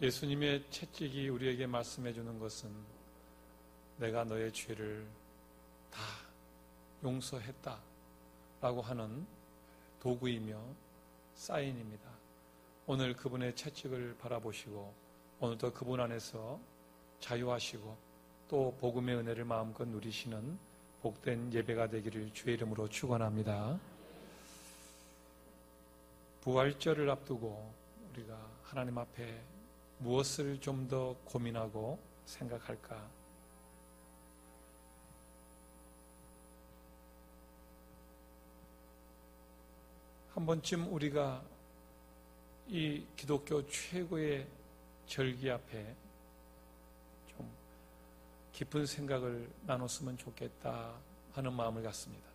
예수님의 채찍이 우리에게 말씀해 주는 것은 내가 너의 죄를 다 용서했다 라고 하는 도구이며 사인입니다. 오늘 그분의 채찍을 바라보시고 오늘도 그분 안에서 자유하시고 또 복음의 은혜를 마음껏 누리시는 복된 예배가 되기를 주의 이름으로 축원합니다. 부활절을 앞두고 우리가 하나님 앞에 무엇을 좀 더 고민하고 생각할까? 한 번쯤 우리가 이 기독교 최고의 절기 앞에 좀 깊은 생각을 나눴으면 좋겠다 하는 마음을 갖습니다.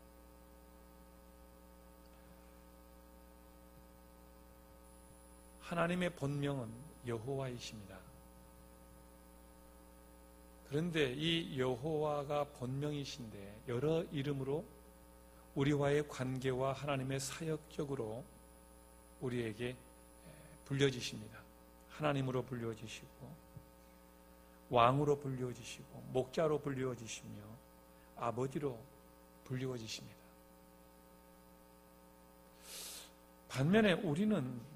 하나님의 본명은 여호와이십니다. 그런데 이 여호와가 본명이신데 여러 이름으로 우리와의 관계와 하나님의 사역적으로 우리에게 불려지십니다. 하나님으로 불려지시고 왕으로 불려지시고 목자로 불려지시며 아버지로 불려지십니다. 반면에 우리는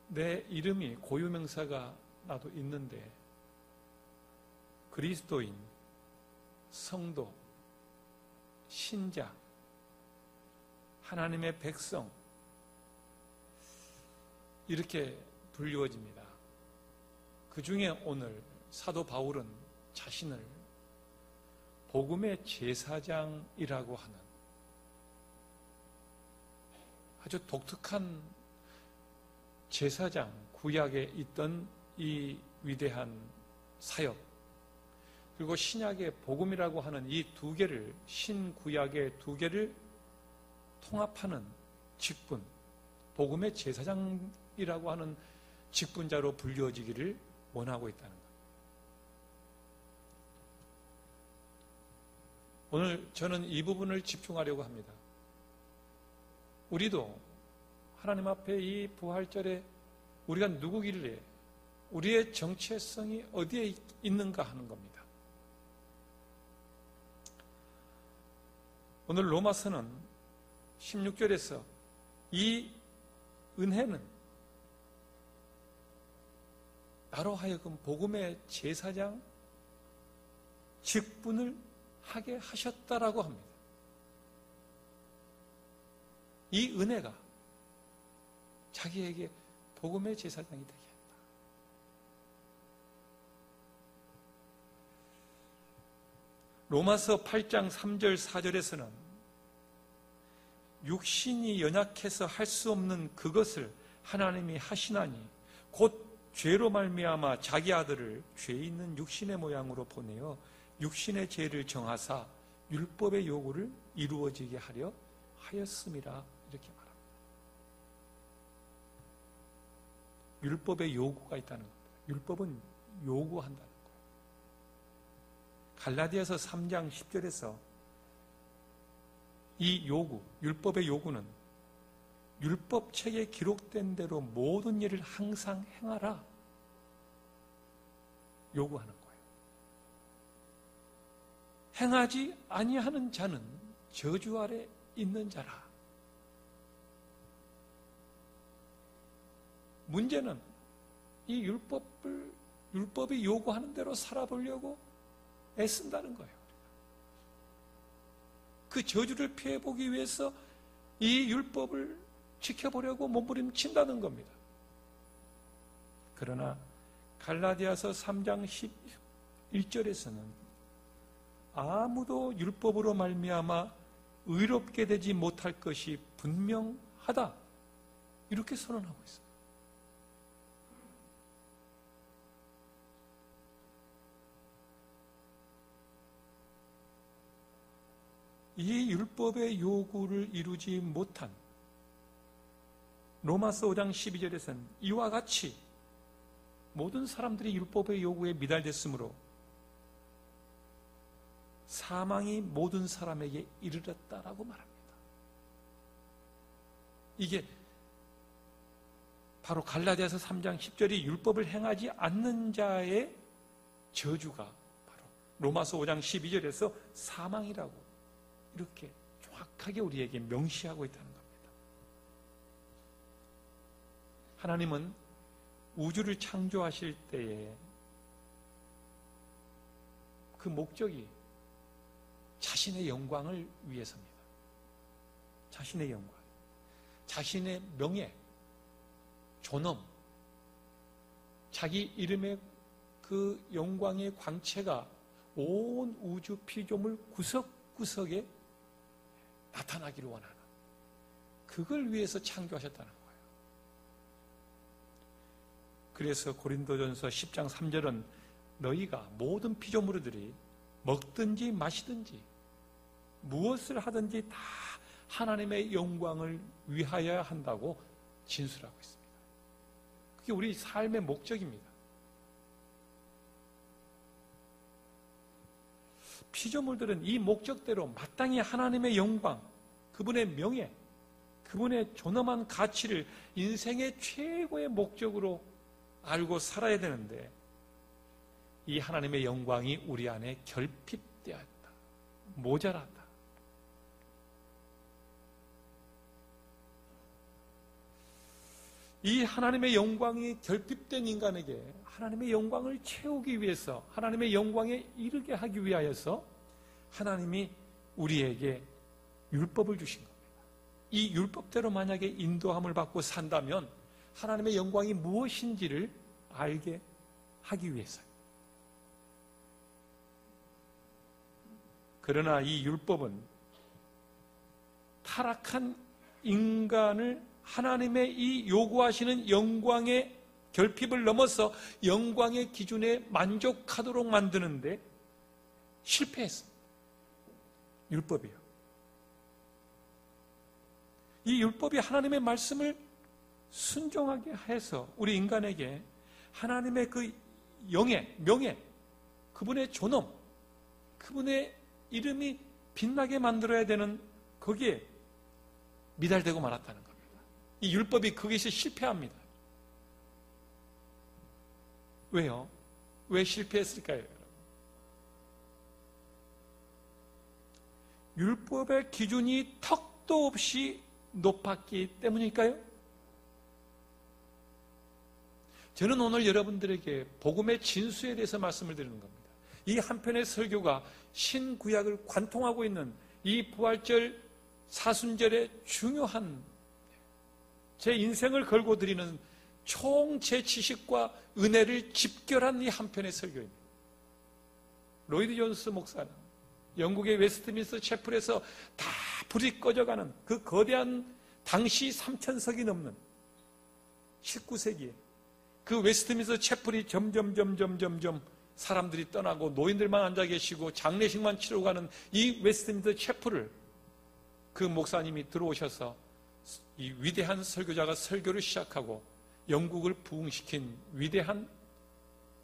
내 이름이 고유명사가 나도 있는데 그리스도인, 성도, 신자, 하나님의 백성 이렇게 불리워집니다. 그 중에 오늘 사도 바울은 자신을 복음의 제사장이라고 하는 아주 독특한 제사장, 구약에 있던 이 위대한 사역 그리고 신약의 복음이라고 하는 이 두 개를 신구약의 두 개를 통합하는 직분 복음의 제사장이라고 하는 직분자로 불려지기를 원하고 있다는 것. 오늘 저는 이 부분을 집중하려고 합니다. 우리도 하나님 앞에 이 부활절에 우리가 누구길래 우리의 정체성이 어디에 있는가 하는 겁니다. 오늘 로마서는 16절에서 이 은혜는 나로 하여금 복음의 제사장 직분을 하게 하셨다라고 합니다. 이 은혜가 자기에게 복음의 제사장이 되게 했다. 로마서 8장 3절 4절에서는 육신이 연약해서 할 수 없는 그것을 하나님이 하시나니 곧 죄로 말미암아 자기 아들을 죄 있는 육신의 모양으로 보내어 육신의 죄를 정하사 율법의 요구를 이루어지게 하려 하였음이라 이렇게 말합니다. 율법의 요구가 있다는 겁니다. 율법은 요구한다는 거예요. 갈라디아서 3장 10절에서 이 요구, 율법의 요구는 율법책에 기록된 대로 모든 일을 항상 행하라 요구하는 거예요. 행하지 아니하는 자는 저주 아래 있는 자라. 문제는 이 율법이 요구하는 대로 살아보려고 애쓴다는 거예요. 그 저주를 피해보기 위해서 이 율법을 지켜보려고 몸부림친다는 겁니다. 그러나 갈라디아서 3장 11절에서는 아무도 율법으로 말미암아 의롭게 되지 못할 것이 분명하다 이렇게 선언하고 있어요. 이 율법의 요구를 이루지 못한 로마서 5장 12절에서는 이와 같이 모든 사람들이 율법의 요구에 미달됐으므로 사망이 모든 사람에게 이르렀다라고 말합니다. 이게 바로 갈라디아서 3장 10절이 율법을 행하지 않는 자의 저주가 바로 로마서 5장 12절에서 사망이라고 이렇게 정확하게 우리에게 명시하고 있다는 겁니다. 하나님은 우주를 창조하실 때에 그 목적이 자신의 영광을 위해서입니다. 자신의 영광, 자신의 명예, 존엄, 자기 이름의 그 영광의 광채가 온 우주 피조물 구석구석에 나타나기를 원하는, 그걸 위해서 창조하셨다는 거예요. 그래서 고린도전서 10장 3절은 너희가 모든 피조물들이 먹든지 마시든지 무엇을 하든지 다 하나님의 영광을 위하여야 한다고 진술하고 있습니다. 그게 우리 삶의 목적입니다. 피조물들은 이 목적대로 마땅히 하나님의 영광, 그분의 명예, 그분의 존엄한 가치를 인생의 최고의 목적으로 알고 살아야 되는데, 이 하나님의 영광이 우리 안에 결핍되었다, 모자라다. 이 하나님의 영광이 결핍된 인간에게 하나님의 영광을 채우기 위해서, 하나님의 영광에 이르게 하기 위하여서 하나님이 우리에게 율법을 주신 겁니다. 이 율법대로 만약에 인도함을 받고 산다면 하나님의 영광이 무엇인지를 알게 하기 위해서요. 그러나 이 율법은 타락한 인간을 하나님의 이 요구하시는 영광의 결핍을 넘어서 영광의 기준에 만족하도록 만드는데 실패했습니다. 율법이요. 이 율법이 하나님의 말씀을 순종하게 해서 우리 인간에게 하나님의 그 영예, 명예, 그분의 존엄, 그분의 이름이 빛나게 만들어야 되는, 거기에 미달되고 말았다는 겁니다. 이 율법이 거기서 실패합니다. 왜요? 왜 실패했을까요, 여러분? 율법의 기준이 턱도 없이 높았기 때문일까요? 저는 오늘 여러분들에게 복음의 진수에 대해서 말씀을 드리는 겁니다. 이 한편의 설교가 신구약을 관통하고 있는 이 부활절 사순절의 중요한, 제 인생을 걸고 드리는 총 제 지식과 은혜를 집결한 이 한편의 설교입니다. 로이드 존스 목사는 영국의 웨스트민스터 채플에서 다 불이 꺼져가는 그 거대한, 당시 3,000석이 넘는 19세기에 그 웨스트민스터 채플이 점점 사람들이 떠나고 노인들만 앉아 계시고 장례식만 치러 가는 이 웨스트민스터 채플을 그 목사님이 들어오셔서 이 위대한 설교자가 설교를 시작하고 영국을 부흥시킨 위대한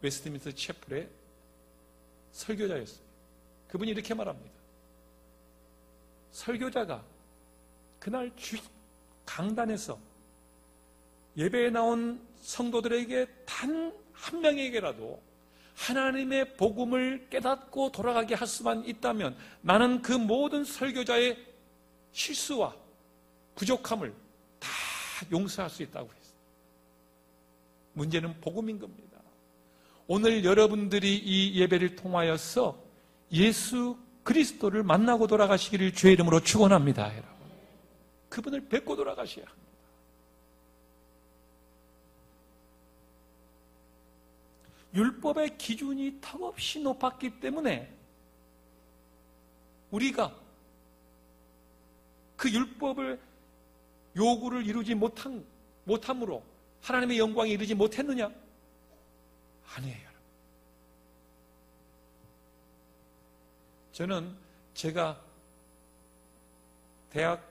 웨스트민스터 채플의 설교자였습니다. 그분이 이렇게 말합니다. 설교자가 그날 강단에서 예배에 나온 성도들에게 단 한 명에게라도 하나님의 복음을 깨닫고 돌아가게 할 수만 있다면 나는 그 모든 설교자의 실수와 부족함을 다 용서할 수 있다고 했어요. 문제는 복음인 겁니다. 오늘 여러분들이 이 예배를 통하여서 예수 그리스도를 만나고 돌아가시기를 주의 이름으로 축원합니다, 여러분. 그분을 뵙고 돌아가셔야 합니다. 율법의 기준이 턱없이 높았기 때문에 우리가 그 율법을 요구를 이루지 못함으로 하나님의 영광에 이르지 못했느냐? 아니에요, 여러분. 저는 제가 대학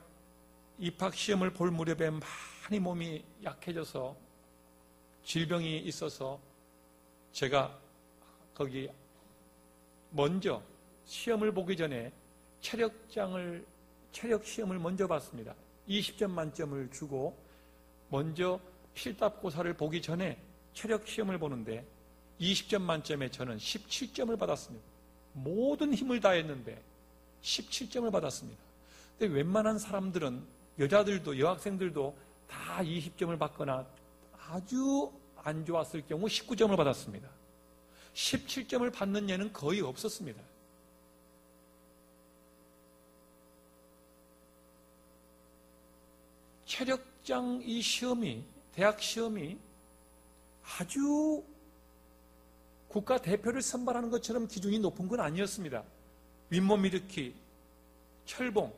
입학 시험을 볼 무렵에 많이 몸이 약해져서 질병이 있어서 제가 거기 먼저 시험을 보기 전에 체력 시험을 먼저 봤습니다. 20점 만점을 주고 먼저 필답고사를 보기 전에 체력 시험을 보는데 20점 만점에 저는 17점을 받았습니다. 모든 힘을 다했는데 17점을 받았습니다. 근데 웬만한 사람들은, 여자들도 여학생들도 다 20점을 받거나 아주 안 좋았을 경우 19점을 받았습니다. 17점을 받는 예는 거의 없었습니다. 체력장 이 시험이, 대학 시험이 아주 국가 대표를 선발하는 것처럼 기준이 높은 건 아니었습니다. 윗몸 일으키, 철봉,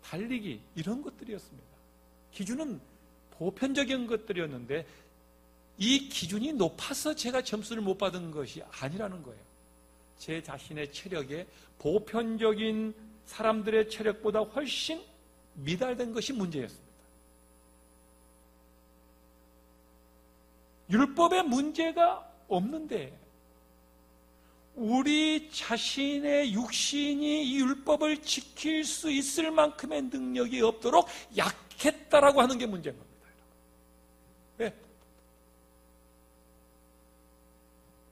달리기 이런 것들이었습니다. 기준은 보편적인 것들이었는데 이 기준이 높아서 제가 점수를 못 받은 것이 아니라는 거예요. 제 자신의 체력에 보편적인 사람들의 체력보다 훨씬 미달된 것이 문제였습니다. 율법에 문제가 없는데 우리 자신의 육신이 이 율법을 지킬 수 있을 만큼의 능력이 없도록 약했다라고 하는 게 문제인 겁니다. 왜?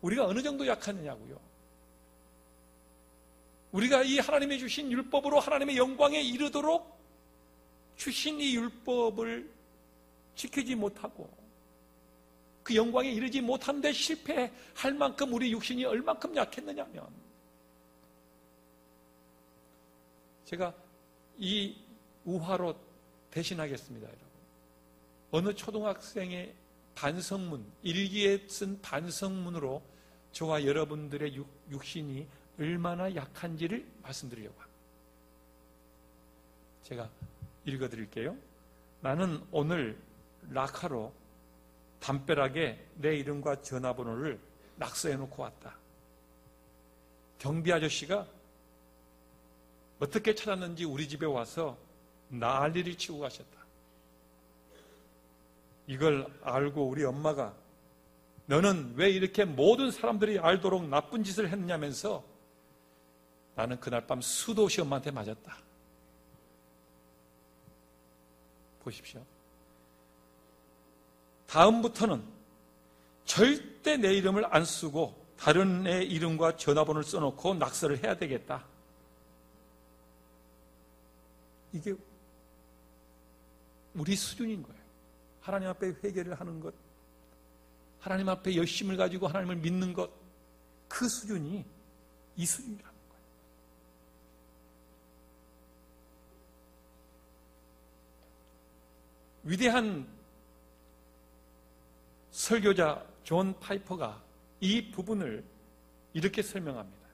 우리가 어느 정도 약하느냐고요? 우리가 이 하나님이 주신 율법으로 하나님의 영광에 이르도록 주신 이 율법을 지키지 못하고 그 영광에 이르지 못하는데 실패할 만큼 우리 육신이 얼만큼 약했느냐면, 제가 이 우화로 대신하겠습니다, 여러분. 어느 초등학생의 반성문, 일기에 쓴 반성문으로 저와 여러분들의 육신이 얼마나 약한지를 말씀드리려고 합니다. 제가 읽어드릴게요. 나는 오늘 라카로 담벼락에 내 이름과 전화번호를 낙서해놓고 왔다. 경비 아저씨가 어떻게 찾았는지 우리 집에 와서 난리를 치고 가셨다. 이걸 알고 우리 엄마가 너는 왜 이렇게 모든 사람들이 알도록 나쁜 짓을 했냐면서 나는 그날 밤 수도시 엄마한테 맞았다. 보십시오. 다음부터는 절대 내 이름을 안 쓰고 다른 애 이름과 전화번호를 써놓고 낙서를 해야 되겠다. 이게 우리 수준인 거예요. 하나님 앞에 회개를 하는 것, 하나님 앞에 열심을 가지고 하나님을 믿는 것, 그 수준이 이 수준이라는 거예요. 위대한 설교자 존 파이퍼가 이 부분을 이렇게 설명합니다.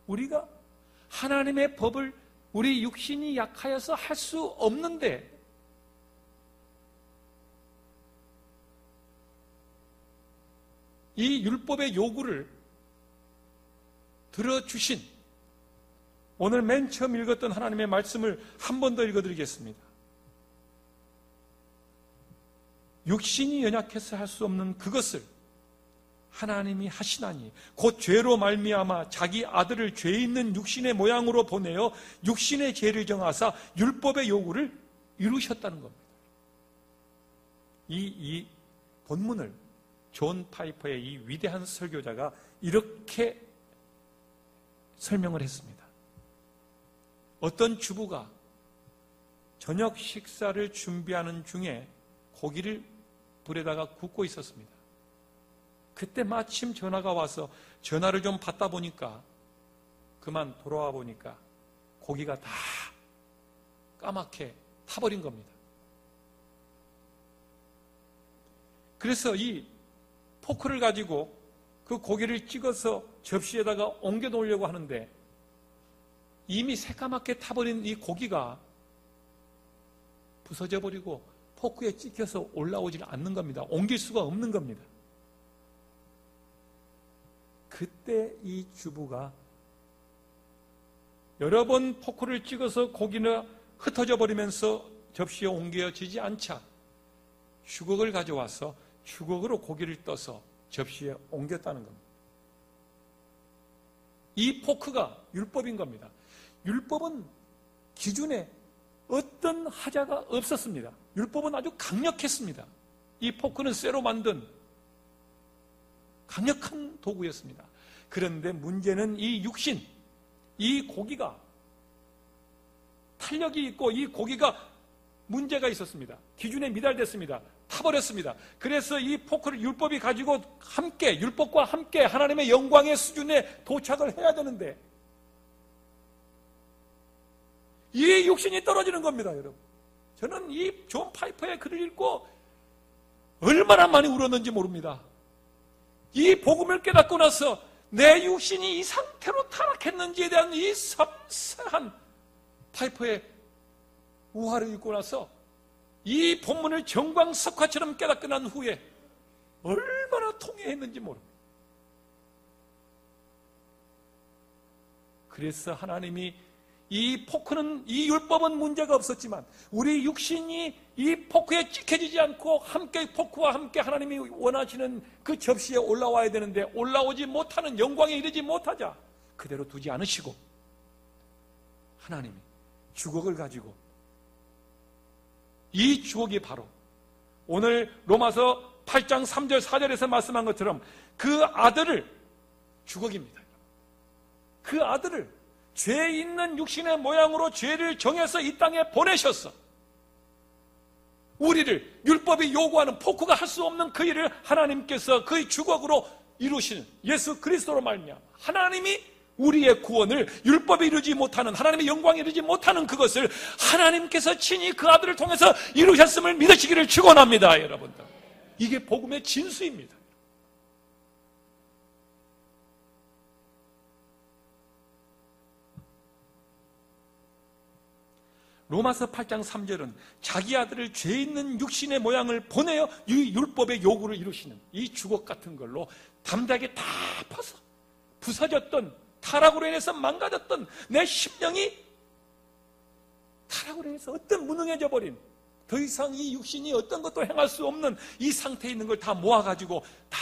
우리가 하나님의 법을 우리 육신이 약하여서 할 수 없는데 이 율법의 요구를 들어주신, 오늘 맨 처음 읽었던 하나님의 말씀을 한 번 더 읽어드리겠습니다. 육신이 연약해서 할 수 없는 그것을 하나님이 하시나니 곧 죄로 말미암아 자기 아들을 죄 있는 육신의 모양으로 보내어 육신의 죄를 정하사 율법의 요구를 이루셨다는 겁니다. 이 본문을 존 파이퍼의 이 위대한 설교자가 이렇게 설명을 했습니다. 어떤 주부가 저녁 식사를 준비하는 중에 고기를 불에다가 굽고 있었습니다. 그때 마침 전화가 와서 전화를 좀 받다 보니까, 그만 돌아와 보니까 고기가 다 까맣게 타버린 겁니다. 그래서 이 포크를 가지고 그 고기를 찍어서 접시에다가 옮겨 놓으려고 하는데 이미 새까맣게 타버린 이 고기가 부서져 버리고 포크에 찍혀서 올라오지 않는 겁니다. 옮길 수가 없는 겁니다. 그때 이 주부가 여러 번 포크를 찍어서 고기는 흩어져 버리면서 접시에 옮겨지지 않자 주걱을 가져와서 주걱으로 고기를 떠서 접시에 옮겼다는 겁니다. 이 포크가 율법인 겁니다. 율법은 기준에 어떤 하자가 없었습니다. 율법은 아주 강력했습니다. 이 포크는 쇠로 만든 강력한 도구였습니다. 그런데 문제는 이 육신, 이 고기가 탄력이 있고 이 고기가 문제가 있었습니다. 기준에 미달됐습니다. 타버렸습니다. 그래서 이 포크를 율법이 가지고 함께, 율법과 함께 하나님의 영광의 수준에 도착을 해야 되는데 이 육신이 떨어지는 겁니다, 여러분. 저는 이 존 파이퍼의 글을 읽고 얼마나 많이 울었는지 모릅니다. 이 복음을 깨닫고 나서 내 육신이 이 상태로 타락했는지에 대한 이 섬세한 파이퍼의 우화를 읽고 나서 이 본문을 정광석화처럼 깨닫고 난 후에 얼마나 통회했는지 모릅니다. 그래서 하나님이 이 포크는, 이 율법은 문제가 없었지만 우리 육신이 이 포크에 찍혀지지 않고 함께, 포크와 함께 하나님이 원하시는 그 접시에 올라와야 되는데 올라오지 못하는, 영광에 이르지 못하자 그대로 두지 않으시고 하나님이 주걱을 가지고, 이 주걱이 바로 오늘 로마서 8장 3절 4절에서 말씀한 것처럼 그 아들을, 주걱입니다. 그 아들을 죄 있는 육신의 모양으로 죄를 정해서 이 땅에 보내셨어. 우리를 율법이 요구하는, 포크가 할 수 없는 그 일을 하나님께서 그의 주걱으로 이루시는 예수 그리스도로 말미암아 하나님이 우리의 구원을, 율법이 이루지 못하는, 하나님의 영광이 이루지 못하는 그것을 하나님께서 친히 그 아들을 통해서 이루셨음을 믿으시기를 축원합니다, 여러분들. 이게 복음의 진수입니다. 로마서 8장 3절은 자기 아들을 죄 있는 육신의 모양을 보내어 이 율법의 요구를 이루시는 이 주걱 같은 걸로 담대하게 다 퍼서 부서졌던, 타락으로 인해서 망가졌던 내 심령이 타락으로 인해서 어떤 무능해져 버린, 더 이상 이 육신이 어떤 것도 행할 수 없는 이 상태에 있는 걸 다 모아가지고 다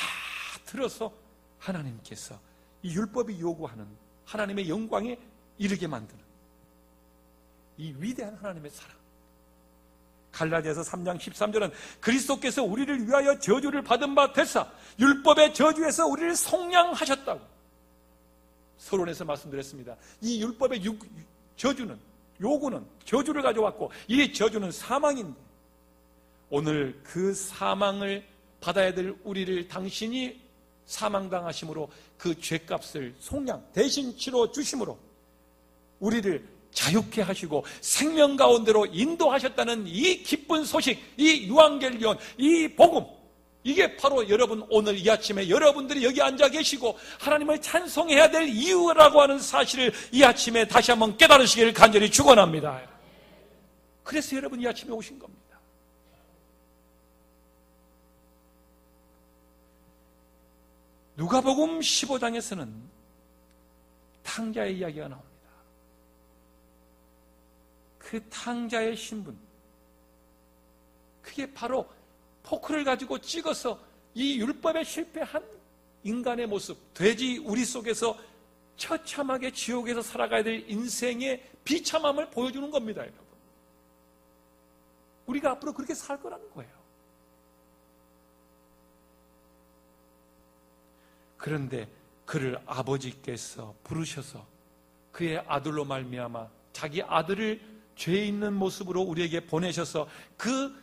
들어서 하나님께서 이 율법이 요구하는 하나님의 영광에 이르게 만드는 이 위대한 하나님의 사랑. 갈라디아서 3장 13절은 그리스도께서 우리를 위하여 저주를 받은 바 되사 율법의 저주에서 우리를 속량하셨다고 서론에서 말씀드렸습니다. 이 율법의 저주는, 요구는 저주를 가져왔고 이 저주는 사망인데 오늘 그 사망을 받아야 될 우리를 당신이 사망당하심으로 그 죄값을 속량, 대신 치러 주심으로 우리를 자유케 하시고 생명 가운데로 인도하셨다는 이 기쁜 소식, 이 유앙겔리온, 이 복음, 이게 바로 여러분 오늘 이 아침에 여러분들이 여기 앉아 계시고 하나님을 찬송해야 될 이유라고 하는 사실을 이 아침에 다시 한번 깨달으시기를 간절히 축원합니다. 그래서 여러분 이 아침에 오신 겁니다. 누가복음 15장에서는 탕자의 이야기가 나옵니다. 그 탕자의 신분, 그게 바로 포크를 가지고 찍어서 이 율법에 실패한 인간의 모습, 돼지 우리 속에서 처참하게 지옥에서 살아가야 될 인생의 비참함을 보여주는 겁니다, 여러분. 우리가 앞으로 그렇게 살 거라는 거예요. 그런데 그를 아버지께서 부르셔서 그의 아들로 말미암아 자기 아들을 죄 있는 모습으로 우리에게 보내셔서 그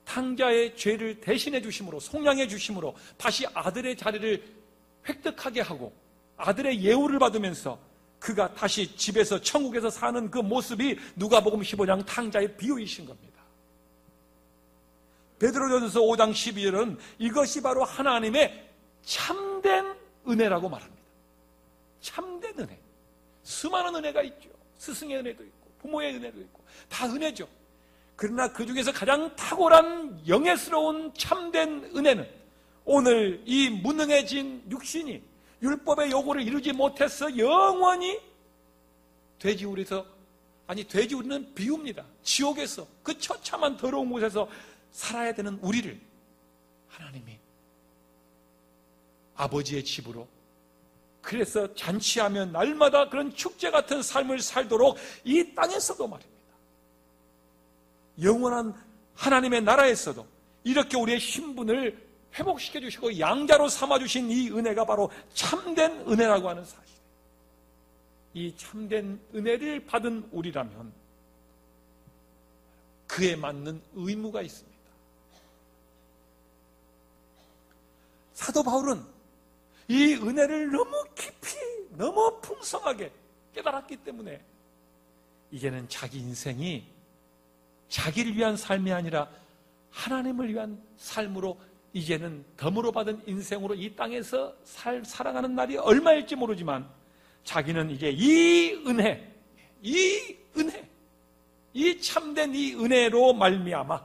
탕자의 죄를 대신해 주심으로, 속량해 주심으로 다시 아들의 자리를 획득하게 하고 아들의 예우를 받으면서 그가 다시 집에서, 천국에서 사는 그 모습이 누가복음 15장 탕자의 비유이신 겁니다. 베드로전서 5장 12절은 이것이 바로 하나님의 참된 은혜라고 말합니다. 참된 은혜. 수많은 은혜가 있죠. 스승의 은혜도 있고 부모의 은혜도 있고 다 은혜죠. 그러나 그 중에서 가장 탁월한 영예스러운 참된 은혜는 오늘 이 무능해진 육신이 율법의 요구를 이루지 못해서 영원히 돼지우리에서, 아니 돼지우리는 비유입니다. 지옥에서 그 처참한 더러운 곳에서 살아야 되는 우리를 하나님이 아버지의 집으로, 그래서 잔치하며 날마다 그런 축제 같은 삶을 살도록 이 땅에서도 말입니다. 영원한 하나님의 나라에서도 이렇게 우리의 신분을 회복시켜 주시고 양자로 삼아주신 이 은혜가 바로 참된 은혜라고 하는 사실. 이 참된 은혜를 받은 우리라면 그에 맞는 의무가 있습니다. 사도 바울은 이 은혜를 너무 깊이, 너무 풍성하게 깨달았기 때문에 이제는 자기 인생이 자기를 위한 삶이 아니라 하나님을 위한 삶으로 이제는 덤으로 받은 인생으로 이 땅에서 살아가는 날이 얼마일지 모르지만 자기는 이제 이 은혜, 이 참된 이 은혜로 말미암아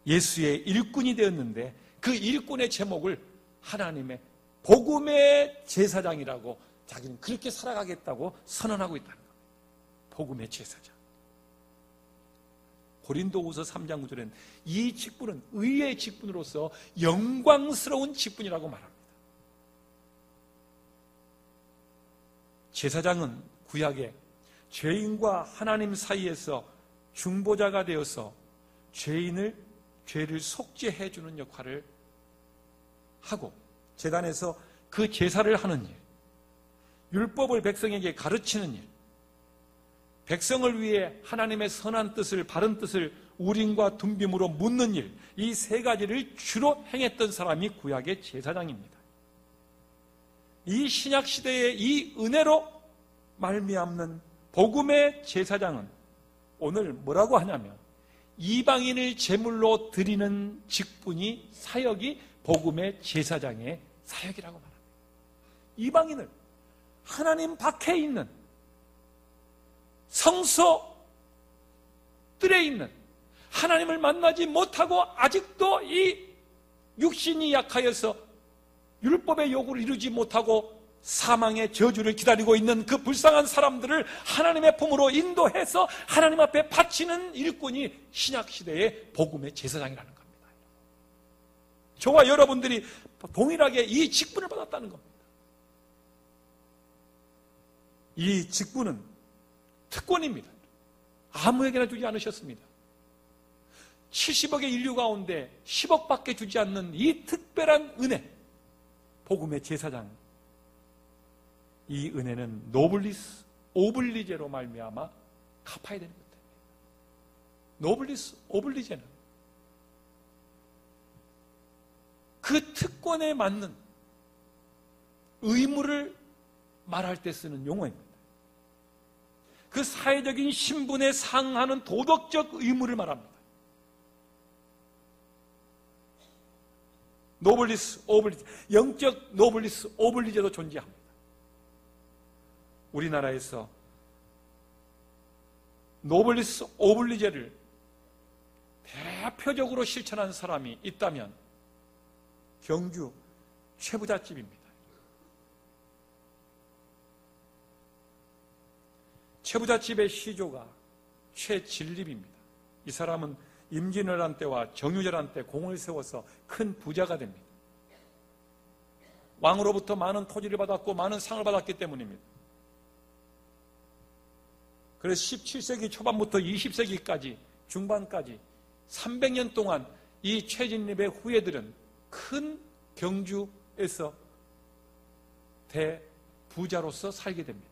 예수의 일꾼이 되었는데 그 일꾼의 제목을 하나님의 복음의 제사장이라고 자기는 그렇게 살아가겠다고 선언하고 있다는 겁니다. 복음의 제사장. 고린도후서 3장 9절에는 이 직분은 의의 직분으로서 영광스러운 직분이라고 말합니다. 제사장은 구약에 죄인과 하나님 사이에서 중보자가 되어서 죄를 속죄해 주는 역할을 하고 제단에서 그 제사를 하는 일, 율법을 백성에게 가르치는 일, 백성을 위해 하나님의 선한 뜻을, 바른 뜻을 우림과 둠빔으로 묻는 일, 이 세 가지를 주로 행했던 사람이 구약의 제사장입니다. 이 신약 시대의 이 은혜로 말미암는 복음의 제사장은 오늘 뭐라고 하냐면 이방인을 제물로 드리는 직분이 사역이 복음의 제사장의 사역이라고 말합니다. 이방인을 하나님 밖에 있는 성소들에 있는 하나님을 만나지 못하고 아직도 이 육신이 약하여서 율법의 요구를 이루지 못하고 사망의 저주를 기다리고 있는 그 불쌍한 사람들을 하나님의 품으로 인도해서 하나님 앞에 바치는 일꾼이 신약시대의 복음의 제사장이라는 겁니다. 저와 여러분들이 동일하게 이 직분을 받았다는 겁니다. 이 직분은 특권입니다. 아무에게나 주지 않으셨습니다. 70억의 인류 가운데 10억밖에 주지 않는 이 특별한 은혜, 복음의 제사장. 이 은혜는 노블리스 오블리제로 말미암아 갚아야 되는 것입니다. 노블리스 오블리제는 그 특권에 맞는 의무를 말할 때 쓰는 용어입니다. 그 사회적인 신분에 상하는 도덕적 의무를 말합니다. 노블리스 오블리제, 영적 노블리스 오블리제도 존재합니다. 우리나라에서 노블리스 오블리제를 대표적으로 실천한 사람이 있다면 경주 최부잣집입니다. 최부잣집의 시조가 최진립입니다. 이 사람은 임진왜란 때와 정유재란 때 공을 세워서 큰 부자가 됩니다. 왕으로부터 많은 토지를 받았고 많은 상을 받았기 때문입니다. 그래서 17세기 초반부터 20세기까지 중반까지 300년 동안 이 최진립의 후예들은 큰 경주에서 대부자로서 살게 됩니다.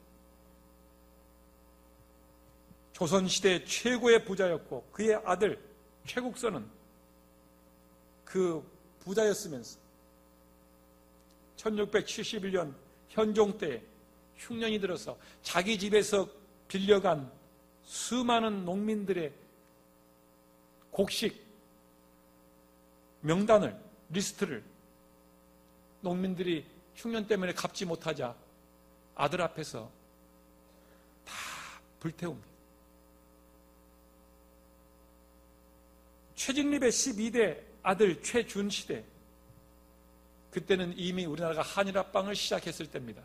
조선시대 최고의 부자였고 그의 아들 최국선은 그 부자였으면서 1671년 현종 때 흉년이 들어서 자기 집에서 빌려간 수많은 농민들의 곡식 명단을, 리스트를 농민들이 흉년 때문에 갚지 못하자 아들 앞에서 다 불태웁니다. 최진립의 12대 아들 최준시대, 그때는 이미 우리나라가 한일합방을 시작했을 때입니다.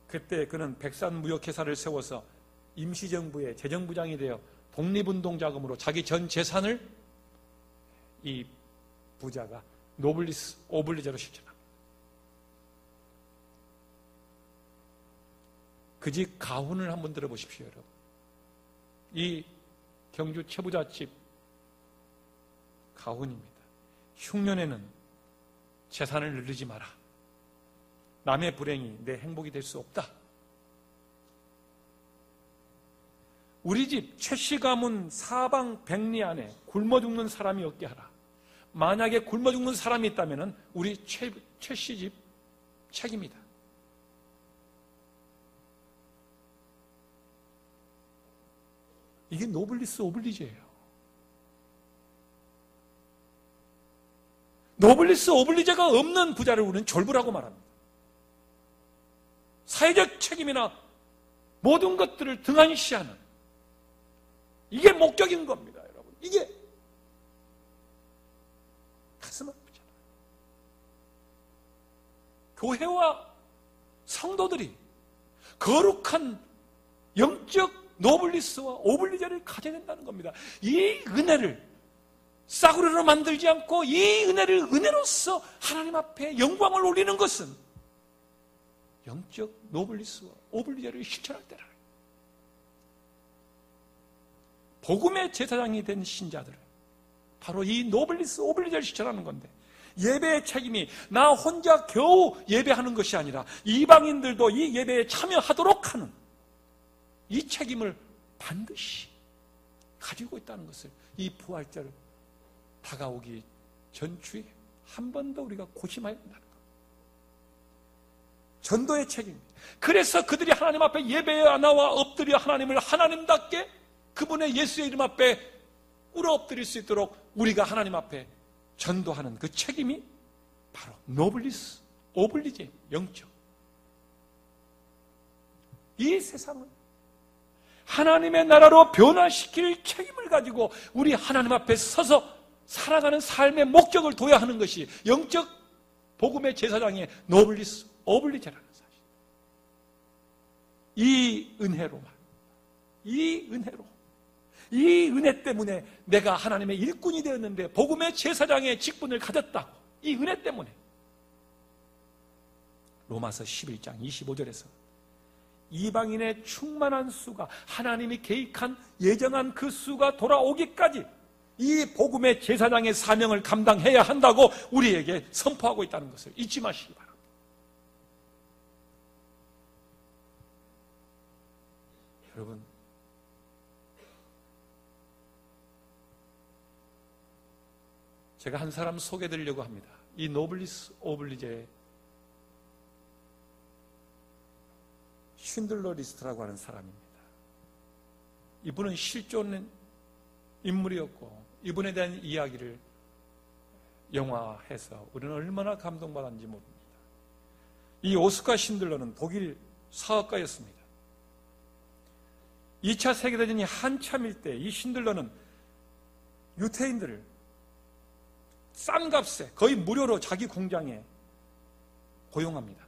그때 그는 백산무역회사를 세워서 임시정부의 재정부장이 되어 독립운동자금으로 자기 전 재산을 이 부자가 노블리스 오블리제로 실천합니다. 그 집 가훈을 한번 들어보십시오, 여러분. 이 경주 최부잣집 가훈입니다. 흉년에는 재산을 늘리지 마라. 남의 불행이 내 행복이 될 수 없다. 우리 집 최씨 가문 사방 백리 안에 굶어 죽는 사람이 없게 하라. 만약에 굶어 죽는 사람이 있다면 우리 최씨 집 책임이다. 이게 노블리스 오블리제예요. 노블리스 오블리제가 없는 부자를 우리는 졸부라고 말합니다. 사회적 책임이나 모든 것들을 등한시하는 이게 목적인 겁니다, 여러분. 이게 가슴 아프잖아요. 교회와 성도들이 거룩한 영적 노블리스와 오블리제를 가져야 된다는 겁니다. 이 은혜를 싸구려로 만들지 않고 이 은혜를 은혜로서 하나님 앞에 영광을 올리는 것은 영적 노블리스와 오블리제를 실천할 때라. 복음의 제사장이 된 신자들은 바로 이 노블리스 오블리제를 실천하는 건데, 예배의 책임이 나 혼자 겨우 예배하는 것이 아니라 이방인들도 이 예배에 참여하도록 하는 이 책임을 반드시 가지고 있다는 것을 이 부활절 다가오기 전주에 한 번 더 우리가 고심해야 된다는 것. 전도의 책임입니다. 그래서 그들이 하나님 앞에 예배에 나와 엎드려 하나님을 하나님답게 그분의 예수의 이름 앞에 꿇어 엎드릴 수 있도록 우리가 하나님 앞에 전도하는 그 책임이 바로 노블리스 오블리제 영적. 이 세상을 하나님의 나라로 변화시킬 책임을 가지고 우리 하나님 앞에 서서 살아가는 삶의 목적을 둬야 하는 것이 영적 복음의 제사장의 노블리스 오블리제라는 사실. 이 은혜로만, 이 은혜 때문에 내가 하나님의 일꾼이 되었는데 복음의 제사장의 직분을 가졌다고. 이 은혜 때문에 로마서 11장 25절에서 이방인의 충만한 수가, 하나님이 계획한 예정한 그 수가 돌아오기까지 이 복음의 제사장의 사명을 감당해야 한다고 우리에게 선포하고 있다는 것을 잊지 마시기 바랍니다. 여러분, 제가 한 사람 소개해드리려고 합니다. 이 노블리스 오블리제의 쉰들러 리스트라고 하는 사람입니다. 이분은 실존 인물이었고 이분에 대한 이야기를 영화해서 우리는 얼마나 감동받았는지 모릅니다. 이 오스카 신들러는 독일 사업가였습니다. 2차 세계대전이 한참일 때 이 신들러는 유태인들을 싼 값에 거의 무료로 자기 공장에 고용합니다.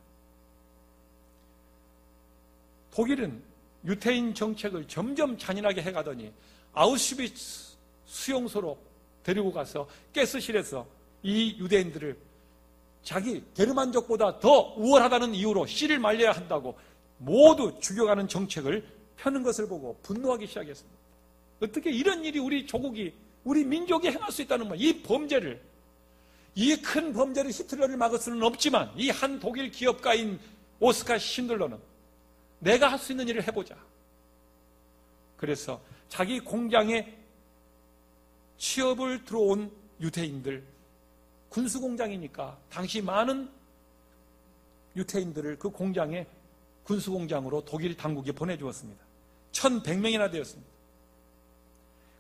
독일은 유태인 정책을 점점 잔인하게 해가더니 아우슈비츠 수용소로 데리고 가서 가스실에서 이 유대인들을 자기 게르만족보다 더 우월하다는 이유로 씨를 말려야 한다고 모두 죽여가는 정책을 펴는 것을 보고 분노하기 시작했습니다. 어떻게 이런 일이 우리 조국이, 우리 민족이 행할 수 있다는 거예요. 이 범죄를, 이 큰 범죄를 히틀러를 막을 수는 없지만 이 한 독일 기업가인 오스카 신들러는 내가 할 수 있는 일을 해보자. 그래서 자기 공장에 취업을 들어온 유태인들, 군수공장이니까 당시 많은 유태인들을 그 공장에 군수공장으로 독일 당국이 보내주었습니다. 1100명이나 되었습니다.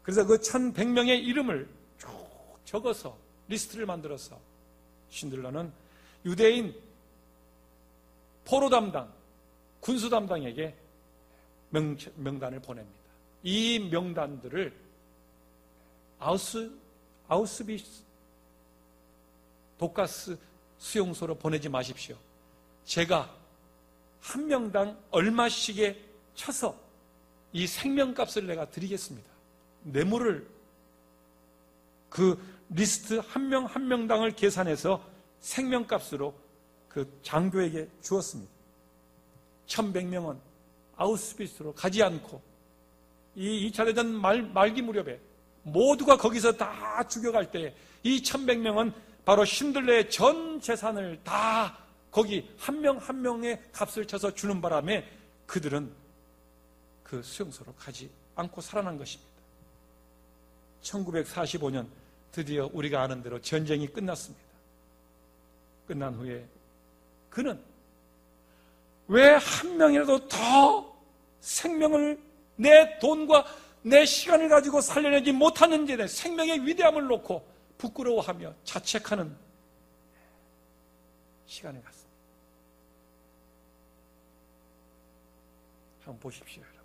그래서 그 1100명의 이름을 쭉 적어서 리스트를 만들어서 신들러는 유대인 포로 담당, 군수 담당에게 명단을 보냅니다. 이 명단들을 아우스비츠 독가스 수용소로 보내지 마십시오. 제가 한 명당 얼마씩에 쳐서 이 생명값을 내가 드리겠습니다. 뇌물을 그 리스트 한 명 한 명당을 계산해서 생명값으로 그 장교에게 주었습니다. 1100명은 아우스비츠로 가지 않고 이 2차 대전 말기 무렵에 모두가 거기서 다 죽여갈 때 이 1100명은 바로 신들레의 전 재산을 다 거기 한 명 한 명의 값을 쳐서 주는 바람에 그들은 그 수용소로 가지 않고 살아난 것입니다. 1945년 드디어 우리가 아는 대로 전쟁이 끝났습니다. 끝난 후에 그는 왜 한 명이라도 더 생명을 내 돈과 내 시간을 가지고 살려내지 못하는지 내 생명의 위대함을 놓고 부끄러워하며 자책하는 시간을 갖습니다. 한번 보십시오, 여러분.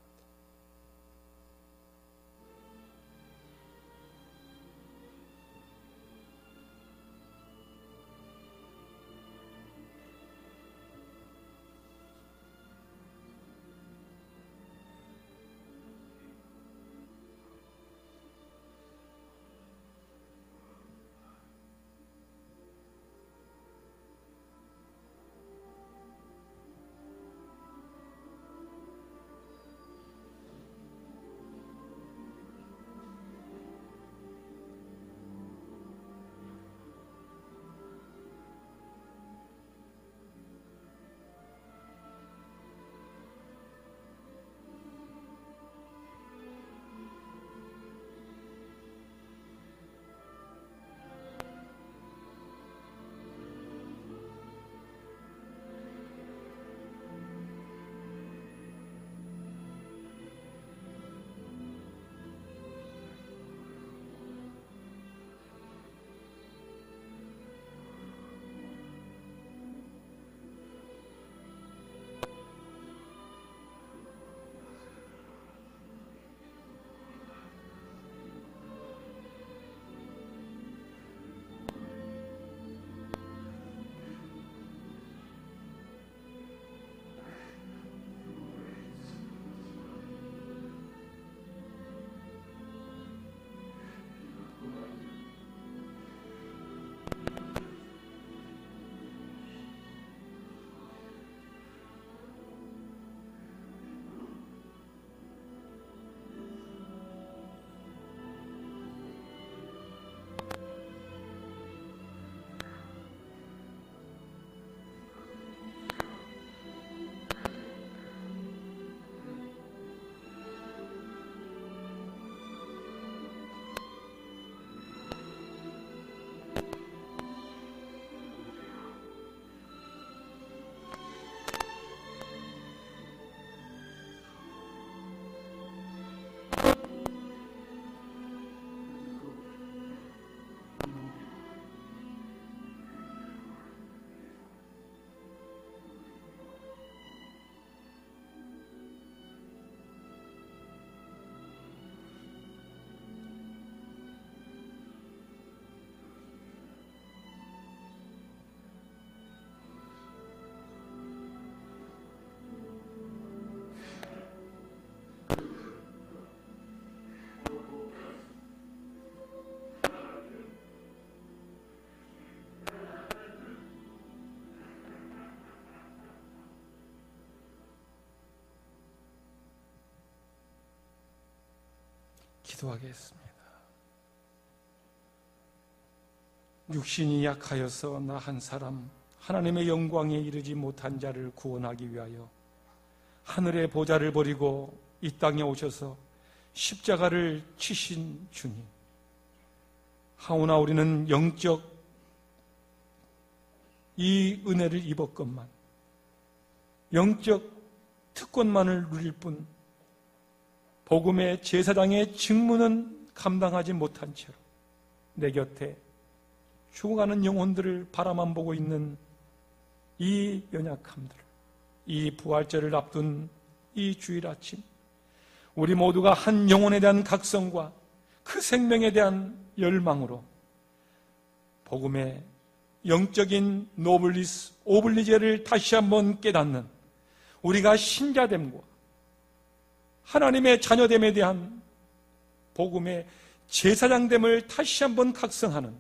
기도하겠습니다. 육신이 약하여서 나 한 사람 하나님의 영광에 이르지 못한 자를 구원하기 위하여 하늘의 보좌를 버리고 이 땅에 오셔서 십자가를 치신 주님, 하오나 우리는 영적 이 은혜를 입었건만 영적 특권만을 누릴 뿐 복음의 제사장의 직무는 감당하지 못한 채로 내 곁에 죽어가는 영혼들을 바라만 보고 있는 이 연약함들, 이 부활절을 앞둔 이 주일 아침, 우리 모두가 한 영혼에 대한 각성과 그 생명에 대한 열망으로 복음의 영적인 노블리스, 오블리제를 다시 한번 깨닫는 우리가 신자됨과 하나님의 자녀됨에 대한 복음의 제사장됨을 다시 한번 각성하는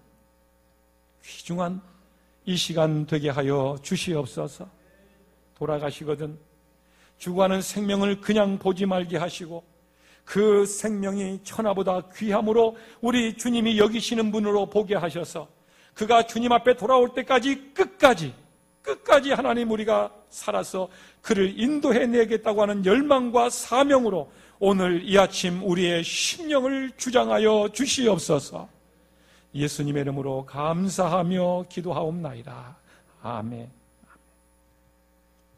귀중한 이 시간 되게 하여 주시옵소서. 돌아가시거든 죽어가는 생명을 그냥 보지 말게 하시고 그 생명이 천하보다 귀함으로 우리 주님이 여기시는 분으로 보게 하셔서 그가 주님 앞에 돌아올 때까지 끝까지 하나님 우리가 살아서 그를 인도해내겠다고 하는 열망과 사명으로 오늘 이 아침 우리의 심령을 주장하여 주시옵소서. 예수님의 이름으로 감사하며 기도하옵나이다. 아멘.